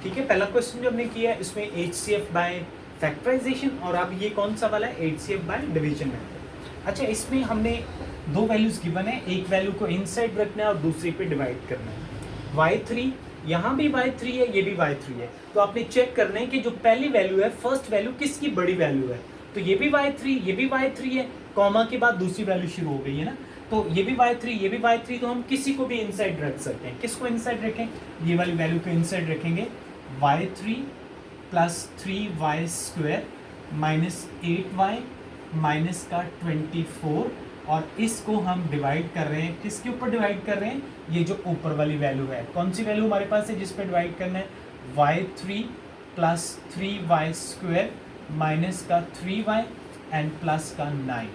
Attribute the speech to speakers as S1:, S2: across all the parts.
S1: ठीक है, पहला क्वेश्चन जो हमने किया है इसमें HCF बाय फैक्टराइजेशन, और अब ये कौन सा वाला है, HCF बाय डिवीजन मेथड। अच्छा, इसमें हमने दो वैल्यूज गिवन है, एक वैल्यू को इनसाइड रखना है और दूसरे पे डिवाइड करना है। y3, यहाँ भी y3 है, ये भी y3 है, तो आपने चेक करना है कि जो पहली वैल्यू है, फर्स्ट वैल्यू किसकी बड़ी वैल्यू है। तो ये भी y3, ये भी y3 है, कॉमा के बाद दूसरी वैल्यू शुरू हो गई है ना, तो ये भी y3, ये भी y3, तो हम किसी को भी इनसाइड रख सकते हैं। किसको इनसाइड रखें, ये वाली वैल्यू को इनसाइड रखेंगे, y3 plus 3y² minus 8y minus का 24, और इसको हम डिवाइड कर रहे हैं, किसके ऊपर डिवाइड कर रहे हैं, ये जो ऊपर वाली वैल्यू है। कौन सी वैल्यू हमारे पास है जिस पे डिवाइड करना है, y3 प्लस 3y² माइनस का 3y एंड प्लस का 9,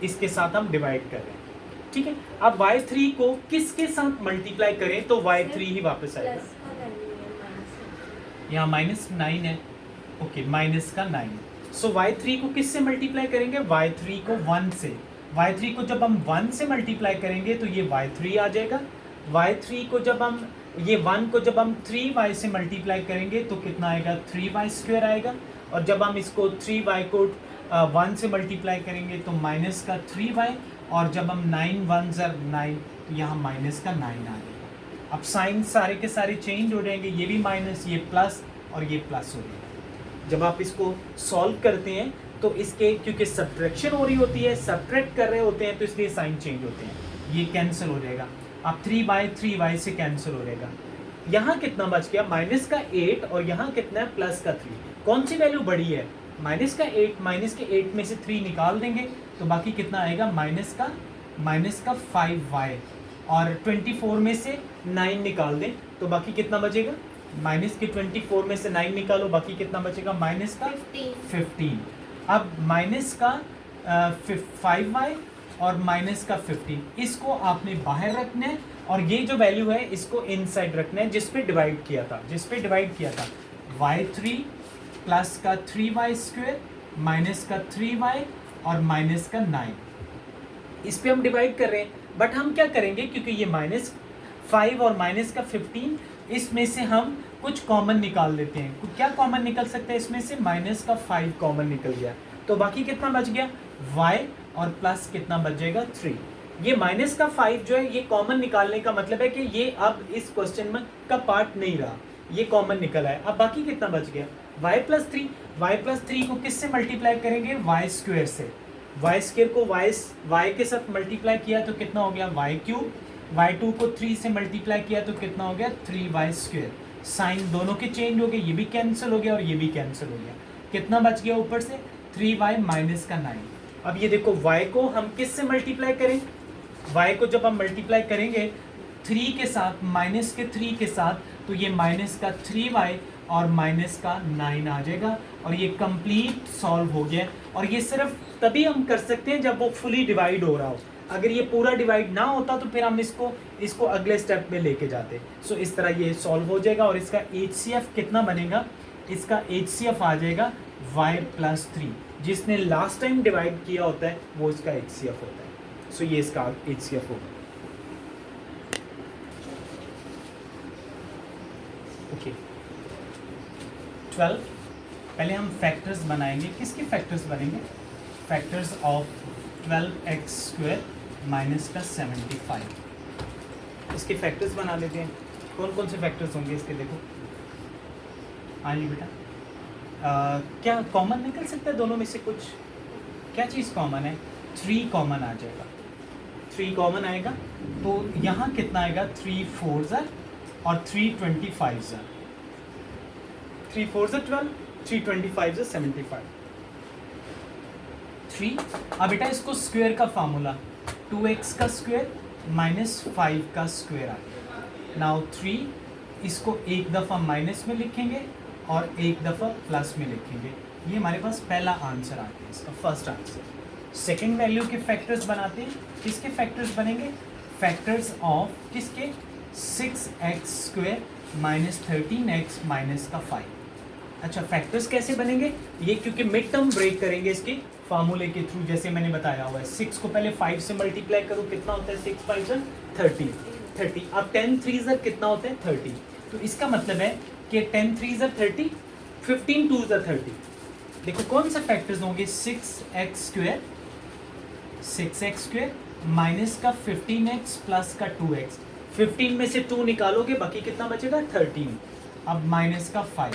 S1: इसके साथ हम डिवाइड कर रहे हैं। ठीक है, अब y3 को किसके साथ मल्टीप्लाई करें तो y3 ही वापस आएगा, यहाँ -9 है, ओके, माइनस का 9। सो y3 को किससे मल्टीप्लाई करेंगे, y3 को 1 से, y3 को जब हम 1 से मल्टीप्लाई करेंगे तो ये y3 आ जाएगा। y3 को जब हम, ये 1 को जब हम 3y से मल्टीप्लाई करेंगे तो कितना आएगा, 3y² आएगा, और जब हम इसको 3y को 1 से मल्टीप्लाई करेंगे तो माइनस का 3y, और जब हम 9 1 9 तो यहाँ माइनस का 9 आ जाएगा। अब साइन सारे के सारे चेंज हो जाएंगे, ये भी माइनस, ये प्लस और ये प्लस हो जाएगा। जब आप इसको सॉल्व करते हैं तो इसके, क्योंकि सब्ट्रैक्शन हो रही होती है, सब्ट्रैक्ट कर रहे होते हैं, तो इसलिए साइन चेंज होते हैं, ये कैंसिल हो जाएगा। अब 3y से कैंसिल हो जाएगा। यहाँ कितना बच गया, माइनस का 8, और यहाँ कितना है, प्लस का 3। कौन सी वैल्यू बड़ी है, माइनस का 8, माइनस के 8 में से 3 निकाल देंगे तो बाकी कितना आएगा, माइनस का 5y, और 24 में से 9 निकाल दें तो बाकी कितना बचेगा, माइनस के 24 में से 9 निकालो, बाकी कितना बचेगा, माइनस का 15। अब माइनस का 5y और माइनस का 15, इसको आपने बाहर रखना है, और ये जो वैल्यू है इसको इनसाइड रखना है जिस पे डिवाइड किया था, y3 प्लस का 3y² माइनस का 3y और माइनस का 9, इस पे हम डिवाइड कर रहे हैं। बट हम क्या करेंगे, क्योंकि ये -5 और माइनस का 15, इसमें से हम कुछ कॉमन निकाल लेते हैं। क्या कॉमन निकल सकता है इसमें से, माइनस का 5 कॉमन निकल गया, तो बाकी कितना बच गया, y, और प्लस कितना बच जाएगा, 3। ये माइनस का 5 जो है, ये कॉमन निकालने का मतलब है कि ये अब इस क्वेश्चन में का पार्ट नहीं रहा, ये कॉमन निकल आया। अब बाकी कितना बच गया, y+3 को किससे मल्टीप्लाई करेंगे, y² से। y² को y के साथ मल्टीप्लाई किया तो कितना हो गया, y3, y2 को 3 से मल्टीप्लाई किया तो कितना हो गया, 3y²। साइन दोनों के चेंज हो गए, ये भी कैंसिल हो गया और ये भी कैंसिल हो गया, कितना बच गया ऊपर से, 3y माइनस का 9। अब ये देखो, y को हम किस से मल्टीप्लाई करें, y को जब हम मल्टीप्लाई करेंगे 3 के साथ, माइनस के 3 के साथ, तो ये माइनस का 3y और माइनस का 9 आ जाएगा, और ये कंप्लीट सॉल्व हो गया। और ये सिर्फ तभी हम कर सकते हैं जब वो फुली डिवाइड हो रहा हो, अगर ये पूरा डिवाइड ना होता तो फिर हम इसको अगले स्टेप में लेके जाते। सो इस तरह ये सॉल्व हो जाएगा, और इसका HCF कितना बनेगा, इसका HCF आ जाएगा y+3, जिसने लास्ट टाइम डिवाइड किया होता है वो इसका HCF होता है। सो ये इसका HCF होगा। ओके, 12, पहले हम फैक्टर्स बनाएंगे। किसके फैक्टर्स बनेंगे, फैक्टर्स ऑफ 12x² माइनस का 75, इसके फैक्टर्स बना लेते हैं। कौन कौन से फैक्टर्स होंगे इसके, देखो। हाँ जी बेटा, क्या कॉमन निकल सकता है दोनों में से कुछ, क्या चीज़ कॉमन है, 3 कॉमन आ जाएगा, 3 कॉमन आएगा, तो यहाँ कितना आएगा, 3 4s और 3 25s, 3 4s 12, 3 25s 75, 3। अब बेटा इसको स्क्वायर का फार्मूला, 2x का स्क्वायर माइनस 5 का स्क्वायर आ गया। नाउ 3, इसको एक दफ़ा माइनस में लिखेंगे और एक दफ़ा प्लस में लिखेंगे, ये हमारे पास पहला आंसर आ गया, इसका फर्स्ट आंसर। सेकेंड वैल्यू के फैक्टर्स बनाते हैं। किसके फैक्टर्स बनेंगे, फैक्टर्स ऑफ किसके, 6x² माइनस 13x माइनस का 5। अच्छा, फैक्टर्स कैसे बनेंगे, ये क्योंकि मिड टर्म ब्रेक करेंगे इसके फार्मूले के थ्रू, जैसे मैंने बताया हुआ है। 6 को पहले 5 से मल्टीप्लाई करो, कितना होता है, 6 5 30। अब 10 3 कितना होता है, 30। तो इसका मतलब है कि 10 3 ज़ा 30, 15 2 ज़ा 30। देखो कौन से फैक्टर्स होंगे, 6x स्क्वायर माइनस का 15x प्लस का 2x। 15 में से 2 निकालोगे बाकी कितना बचेगा 13। अब माइनस का 5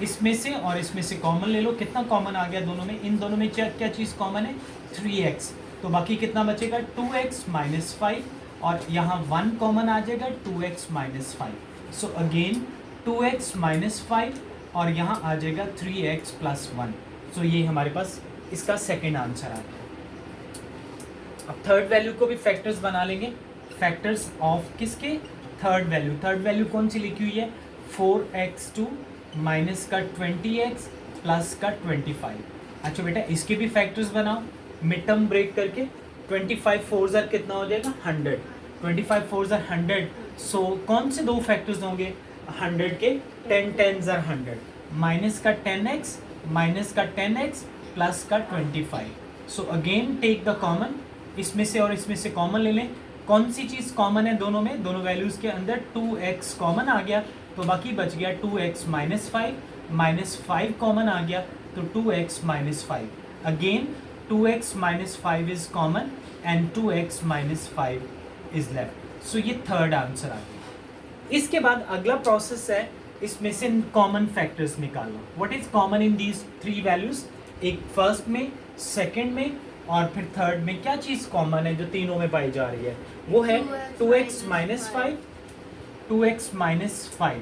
S1: इसमें से और इसमें से कॉमन ले लो, कितना कॉमन आ गया दोनों में, इन दोनों में क्या चीज़ कॉमन है 3x, तो बाकी कितना बचेगा 2x माइनस 5 और यहाँ 1 कॉमन आ जाएगा 2x minus 5। So again 2x minus 5 और यहाँ आ जाएगा 3x प्लस 1। सो ये हमारे पास इसका सेकेंड आंसर आ गया। अब थर्ड वैल्यू को भी फैक्टर्स बना लेंगे, फैक्टर्स ऑफ किसके, थर्ड वैल्यू कौन सी लिखी हुई है 4x2 माइनस का 20x प्लस का 25। अच्छा बेटा इसके भी फैक्टर्स बनाओ मिड टर्म ब्रेक करके। 25 4 ज़र कितना हो जाएगा 100, 25 4 ज़र 100। सो कौन से दो फैक्टर्स होंगे 100 के, 10 10 ज़र 100 माइनस का 10x माइनस का 10x प्लस का 25। So again take the common, इसमें से और इसमें से कॉमन ले लें। कौन सी चीज़ कॉमन है दोनों में, दोनों वैल्यूज़ के अंदर 2x कॉमन आ गया तो बाकी बच गया 2x माइनस 5 माइनस 5 कॉमन आ गया तो 2x minus 5। Again 2x minus 5 is common and 2x minus 5 is left. So ये थर्ड आंसर आ गया। इसके बाद अगला प्रोसेस है इसमें से कॉमन फैक्टर्स निकालना। What is common in these three values, एक फर्स्ट में, सेकंड में और फिर थर्ड में क्या चीज़ कॉमन है जो तीनों में पाई जा रही है, वो है 2x माइनस 5, 2x माइनस 5।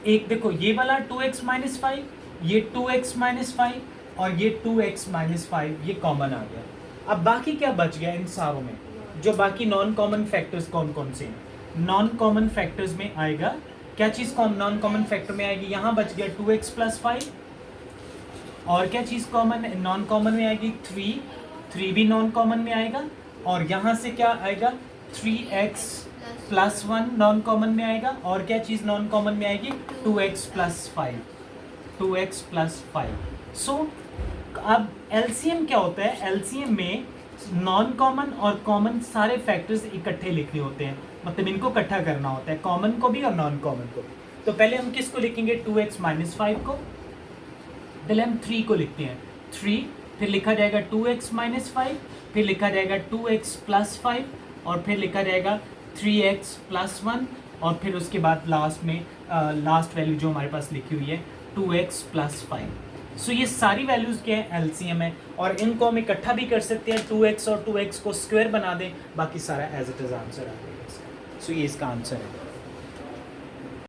S1: एक देखो ये वाला 2x माइनस 5, ये 2x माइनस 5 और ये 2x माइनस 5, ये कॉमन आ गया। अब बाकी क्या बच गया इन सारों में, जो बाकी नॉन कॉमन फैक्टर्स कौन कौन से हैं। नॉन कॉमन फैक्टर्स में आएगा क्या चीज़ नॉन कॉमन फैक्टर में आएगी, यहाँ बच गया 2x प्लस 5 और क्या चीज़ कॉमन नॉन कॉमन में आएगी 3 भी नॉन कॉमन में आएगा और यहाँ से क्या आएगा 3x प्लस 1 नॉन कॉमन में आएगा और क्या चीज़ नॉन कॉमन में आएगी 2x प्लस 5। सो अब एलसीएम क्या होता है, एलसीएम में नॉन कॉमन और कॉमन सारे फैक्टर्स इकट्ठे लिखने होते हैं, मतलब इनको इकट्ठा करना होता है, कॉमन को भी और नॉन कॉमन को भी। तो पहले हम किसको लिखेंगे 2x माइनस 5 को, पहले हम 3 को लिखते हैं 3, फिर लिखा जाएगा 2x माइनस 5, फिर लिखा जाएगा 2x प्लस 5 और फिर लिखा जाएगा 3x प्लस 1 और फिर उसके बाद लास्ट में लास्ट वैल्यू जो हमारे पास लिखी हुई है 2x प्लस 5। सो ये सारी वैल्यूज़ क्या है एलसीएम है और इनको हम इकट्ठा भी कर सकते हैं, 2x और 2x को स्क्वायर बना दें, बाकी सारा एज इट इज़ आंसर आ जाएगा इसका। सो ये इसका आंसर है।